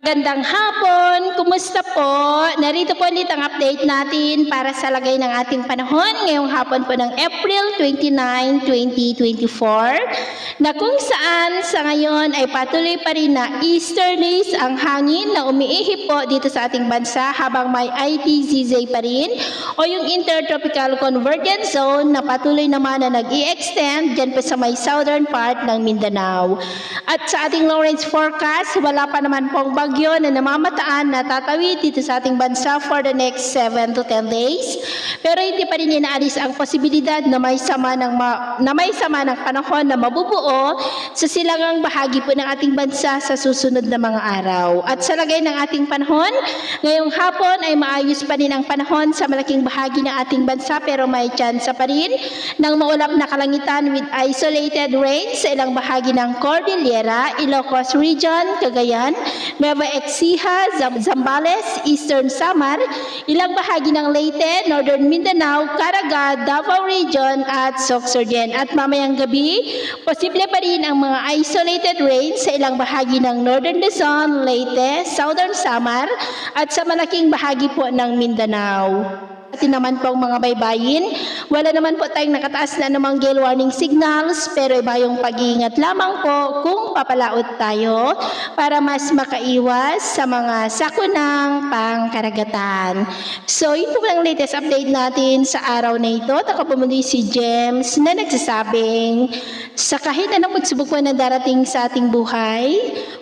Magandang hapon! Kumusta po? Narito po ulit ang update natin para sa lagay ng ating panahon ngayong hapon po ng April 29, 2024 na kung saan sa ngayon ay patuloy pa rin na easterlies ang hangin na umiihip po dito sa ating bansa habang may ITZZ pa rin o yung Intertropical Convergence Zone na patuloy naman na nag-i-extend dyan po sa may southern part ng Mindanao. At sa ating long range forecast, wala pa naman pong bagyo na namamataan na tatawid dito sa ating bansa for the next 7 to 10 days. Pero hindi pa rin inaalis ang posibilidad na may sama ng panahon na mabubuo sa silangang bahagi po ng ating bansa sa susunod na mga araw. At sa lagay ng ating panahon, ngayong hapon ay maayos pa rin ang panahon sa malaking bahagi ng ating bansa pero may tsansa pa rin ng maulap na kalangitan with isolated rain sa ilang bahagi ng Cordillera, Ilocos Region, Cagayan, Nueva Ecija, Zambales, Eastern Samar, ilang bahagi ng Leyte, Northern Mindanao, Caraga, Davao Region at Sorsogon. At mamayang gabi, posible pa rin ang mga isolated rain sa ilang bahagi ng Northern Luzon, Leyte, Southern Samar at sa malaking bahagi po ng Mindanao. Atin naman po ang mga baybayin, wala naman po tayong nakataas na anumang gale warning signals pero iba yung pag-iingat lamang po kung papalaot tayo para mas makaiwas sa mga sakunang pangkaragatan. So yun po ang latest update natin sa araw na ito. Ako po muli si James na nagsasabing sa kahit anong pagsubok po na darating sa ating buhay,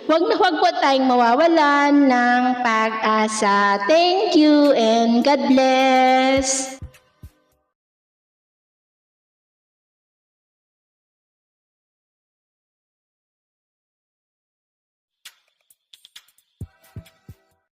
huwag na huwag po tayong mawawalan ng pag-asa. Thank you and God bless.